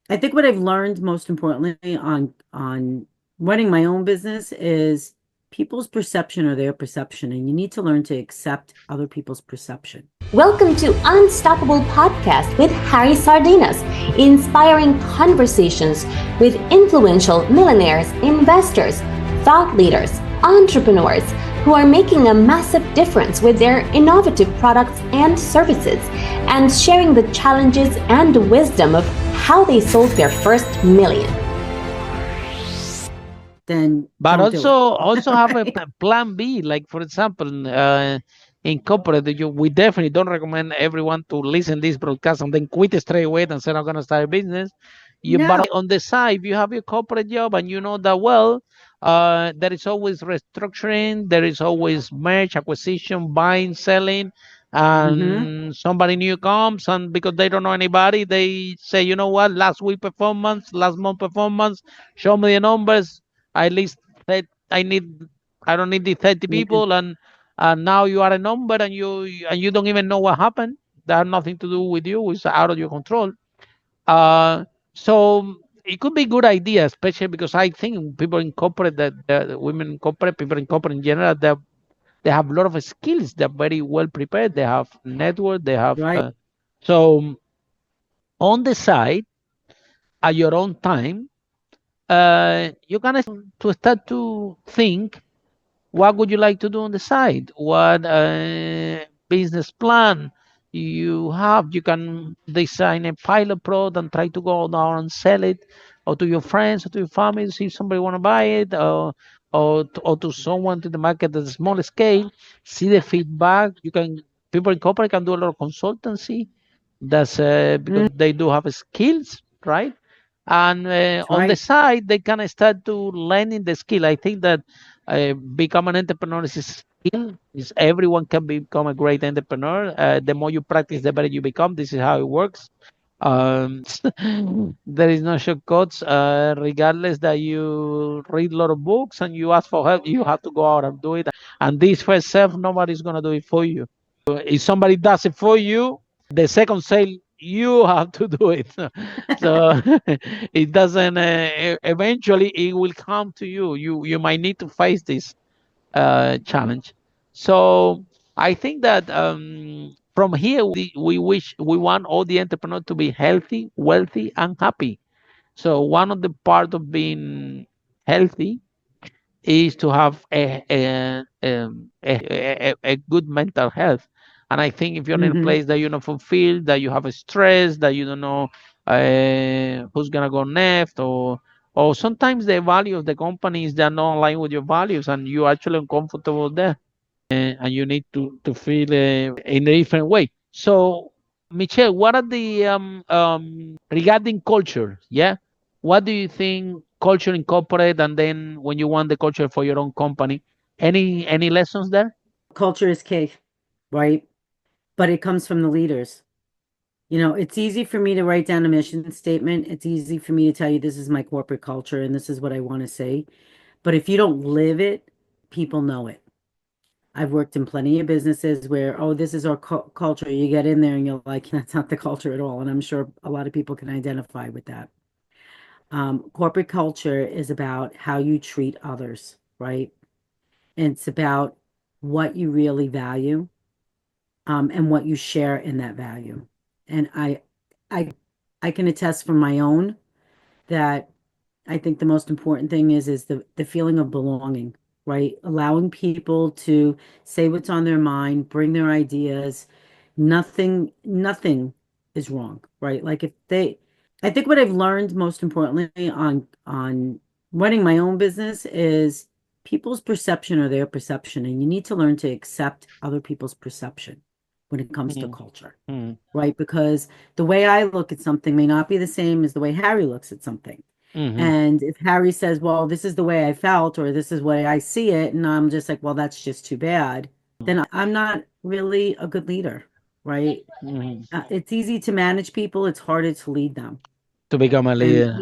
I think what I've learned most importantly on running my own business is people's perception or their perception, and you need to learn to accept other people's perception. Welcome to Unstoppable Podcast with Harry Sardinas, inspiring conversations with influential millionaires, investors, thought leaders, entrepreneurs who are making a massive difference with their innovative products and services, and sharing the challenges and wisdom of how they sold their first million. Then But don't do also have a it. plan B. Like for example, in corporate, we definitely don't recommend everyone to listen this broadcast and then quit straight away and say I'm gonna start a business. But No, on the side, if you have your corporate job and you know that well, there is always restructuring, there is always merge, acquisition, buying, selling, hmm and somebody new comes and because they don't know anybody, they say, you know what, last week performance, last month performance, show me the numbers. At least that I need, I don't need the 30 people, and now you are a number and you don't even know what happened. That has nothing to do with you. It's out of your control. So it could be a good idea, especially because I think people in corporate, that women in corporate, people in corporate in general, they have a lot of skills. They're very well prepared. They have network. They have right. so on the side at your own time, you can to start to think what would you like to do on the side? What business plan you have? You can design a pilot product and try to go down and sell it, or to your friends, or to your family, see if somebody want to buy it, or to someone to the market at a small scale. See the feedback. You can people in corporate can do a lot of consultancy. That's because Mm, they do have skills, right? And that's on the right. side, they can start to learning the skill. I think that become an entrepreneur is a skill. Is everyone can become a great entrepreneur. The more you practice, the better you become. This is how it works. Um, there is no shortcuts. Regardless that you read a lot of books and you ask for help, you have to go out and do it. And this for itself, nobody's gonna do it for you. If somebody does it for you, the second sale you have to do it. So it doesn't. Eventually, it will come to you. You might need to face this challenge. So I think that from here we want all the entrepreneurs to be healthy, wealthy, and happy. So one of the part of being healthy is to have a good mental health. And I think if you're in a hmm place that you're not fulfilled, that you have a stress, that you don't know who's gonna go next, or sometimes the value of the company is they're not aligned with your values, and you're actually uncomfortable there, and you need to feel in a different way. So, Michelle, what are the regarding culture? Yeah, what do you think culture incorporate, and then when you want the culture for your own company, any lessons there? Culture is key, right? But it comes from the leaders. It's easy for me to write down a mission statement. It's easy for me to tell you this is my corporate culture and this is what I want to say. But if you don't live it, people know it. I've worked in plenty of businesses where, oh, this is our culture. You get in there and you're like, that's not the culture at all. And I'm sure a lot of people can identify with that. Corporate culture is about how you treat others, right? And it's about what you really value, and what you share in that value. And I, I can attest from my own that I think the most important thing is the feeling of belonging, right? Allowing people to say what's on their mind, bring their ideas. Nothing is wrong, right? Like if they I think what I've learned most importantly on running my own business is people's perception or their perception, and you need to learn to accept other people's perception when it comes to Mm, culture, mm, right? Because the way I look at something may not be the same as the way Harry looks at something. mhm. And if Harry says, well, this is the way I felt, or this is the way I see it, and I'm just like, well, that's just too bad, then I'm not really a good leader, right? Mhm. It's easy to manage people, it's harder to lead them. To become a And leader.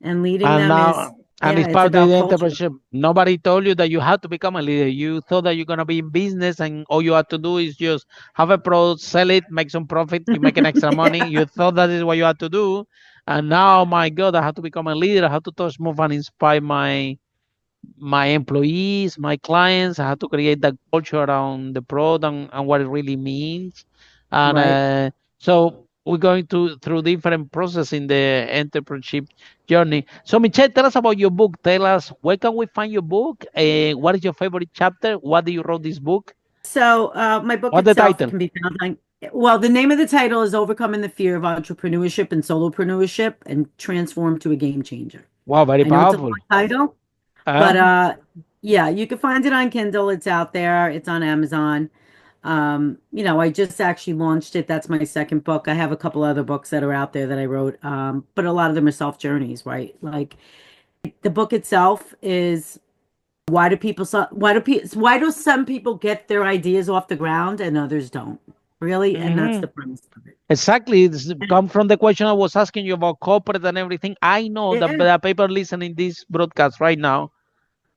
and leading And them is, now, and yeah, it's it's part of the about culture. entrepreneurship. Nobody told you that you have to become a leader. You thought that you're gonna be in business, and all you have to do is just have a product, sell it, make some profit, you make an extra money. Yeah. You thought that is what you had to do, And now, my God, I have to become a leader. I have to touch, move, and inspire my employees, my clients. I have to create that culture around the product and what it really means. And Right. so we're going to through different process in the entrepreneurship journey. So Michelle, tell us about your book. Tell us where can we find your book? What is your favorite chapter? Why do you wrote this book? So my book What's the itself title? can be found on, well, the name of the title is Overcoming the Fear of Entrepreneurship and Solopreneurship and Transform to a Game Changer. Wow, very I know it's a powerful. long title, but Uh, yeah, you can find it on Kindle. It's out there. It's on Amazon. I just actually launched it. That's my second book. I have a couple other books that are out there that I wrote, but a lot of them are self journeys, right? Like the book itself is why do some people get their ideas off the ground and others don't? Really? And that's mhm. the premise of it. Exactly. It's come from the question I was asking you about corporate and everything. I know that Yeah, there are people listening this broadcast right now,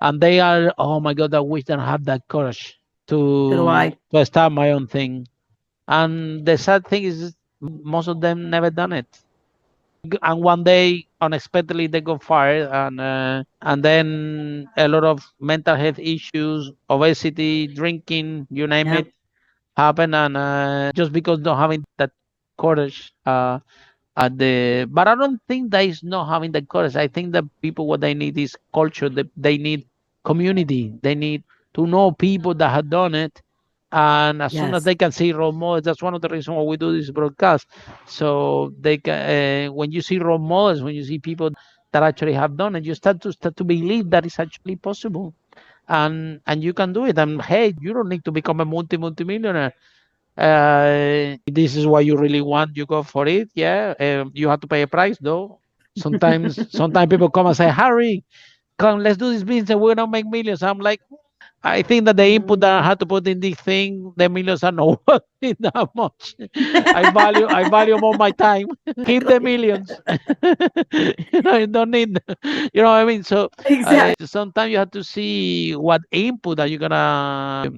and they are, oh my God, I wish I had that courage so do I. to start my own thing. And the sad thing is, most of them never done it. And one day, unexpectedly, they got fired, and then a lot of mental health issues, obesity, drinking, you name Yeah. it, happen, and just because not having that courage. But I don't think that is not having the courage. I think that people what they need is culture. They need community. They need to know people that have done it. And as soon as Yes. they can see role models, that's one of the reasons why we do this broadcast. So they can, when you see role models, when you see people that actually have done it, you start to believe that it's actually possible, and you can do it. And hey, you don't need to become a multimillionaire. If this is what you really want, you go for it. Yeah, you have to pay a price though. Sometimes people come and say, Harry, come, let's do this business. We're gonna make millions. I'm like, I think that the input that I Mm. had to put in this thing, the millions are not worth it that much. I value more my time. Keep the Exactly. millions. You don't need, you know what I mean? So Exactly. sometimes you have to see what input are you gonna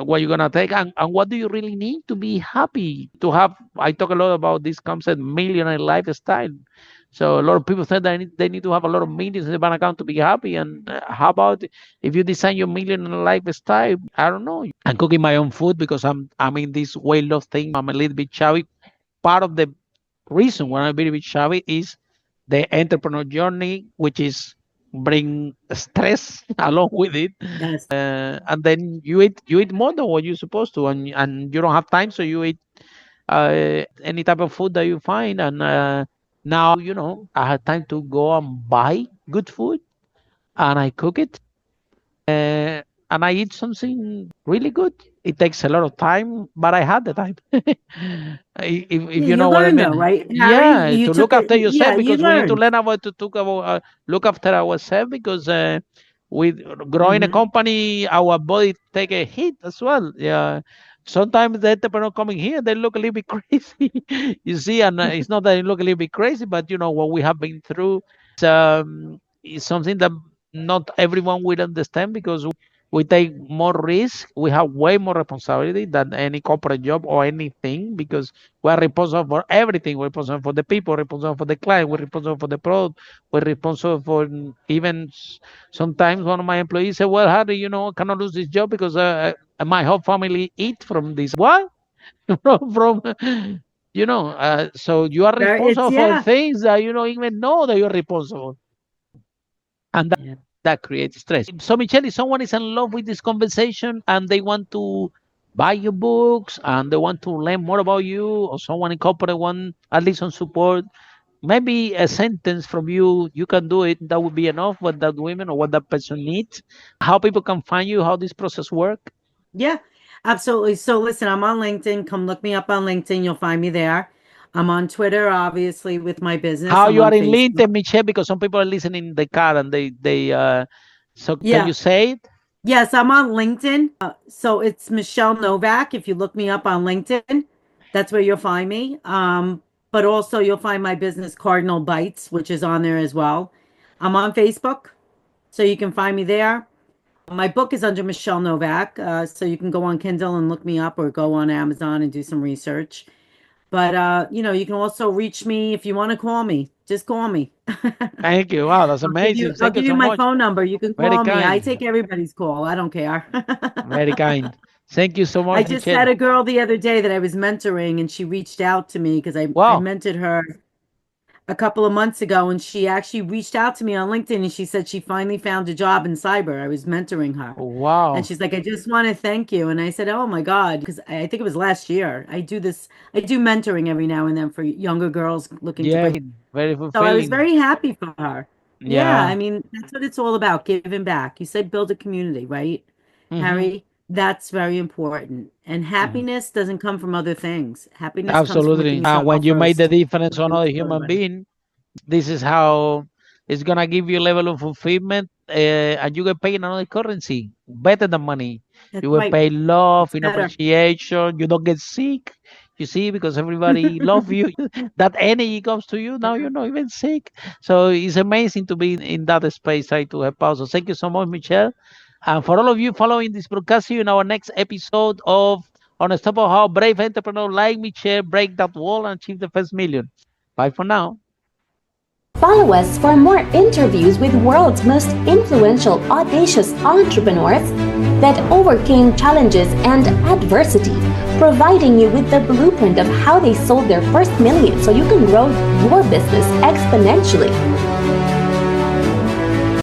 what you're gonna take, and what do you really need to be happy to have. I talk a lot about this concept millionaire lifestyle. So a lot of people say that they need to have a lot of millions in the bank account to be happy. And how about if you design your millionaire lifestyle? I don't know. I'm cooking my own food because I'm in this weight loss thing. I'm a little bit chubby. Part of the reason why I'm a little bit chubby is the entrepreneur journey, which is bring stress along with it. Yes. And then you eat more than what you're supposed to, and you don't have time, so you eat any type of food that you find. And now I have time to go and buy good food, and I cook it, and I eat something really good. It takes a lot of time, but I had the time. If Yeah, you you know what I learn though, mean. right, Harry? Yeah, You to look took it. after yourself, Yeah, you because we need to learned. learn about to talk about look after ourselves, because with growing a Hmm. company, our body take a hit as well. Yeah. Sometimes the entrepreneur coming here, they look a little bit crazy, you see, and it's not that they look a little bit crazy, but what we have been through is something that not everyone will understand, because we take more risk. We have way more responsibility than any corporate job or anything, because we are responsible for everything. We're responsible for the people, responsible for the client, we're responsible for the product, we're responsible for even sometimes one of my employees said, well, Harry, I cannot lose this job because my whole family eat from this. What? From so you are It's responsible for yeah. things that you don't even know that you're responsible, and Yeah. that creates stress. So, Michelle, if someone is in love with this conversation and they want to buy your books and they want to learn more about you, or someone in corporate want at least some support, maybe a sentence from you, you can do it. That would be enough. What that woman or what that person needs, how people can find you, how this process work. Yeah, absolutely. So listen, I'm on LinkedIn. Come look me up on LinkedIn. You'll find me there. I'm on Twitter, obviously, with my business. How I'm you on are in Facebook. LinkedIn, Michelle, because some people are listening in the car and so can you Yeah. say it? Yes, I'm on LinkedIn. So it's Michelle Novack. If you look me up on LinkedIn, that's where you'll find me. But also you'll find my business Cardinal Bites, which is on there as well. I'm on Facebook, so you can find me there. My book is under Michelle Novack, so you can go on Kindle and look me up or go on Amazon and do some research. But you can also reach me if you want to call me. Just call me. Thank you. Wow, that's amazing. I'll Thank you give you so my much. phone number. You can Very call me. I kind. take everybody's call. I don't care. Very kind. Thank you so I much, just Michelle. had a girl the other day that I was mentoring, and she reached out to me because I Wow. mentored her a couple of months ago, and she actually reached out to me on LinkedIn, and she said she finally found a job in cyber. I was mentoring her. And Wow. she's like, I just want to thank you. And I said, oh my God, because I think it was last year. I do mentoring every now and then for younger girls looking to Yes, break. very So I was fulfilling. very happy for her. Yeah, Yeah. I mean, that's what it's all about, giving back. You said build a community, right, Hmm. Harry? That's very important. And happiness doesn't come from other things. Happiness comes from within Absolutely. And when yourself you make the first. difference And on then other to human everybody. being, this is how it's gonna give you a level of fulfillment, and you get paid in another currency, better than money. That's You will right. pay love, It's in better. appreciation. You don't get sick. You see, because everybody love you. That energy comes to you. Now you're not even sick. So it's amazing to be in that space, try to help out. So thank you so much, Michelle. And for all of you following this broadcast, see you in our next episode of Unstoppable How Brave Entrepreneur like Michelle break that wall and achieve the first million. Bye for now. Follow us for more interviews with world's most influential, audacious entrepreneurs that overcame challenges and adversity, providing you with the blueprint of how they sold their first million so you can grow your business exponentially.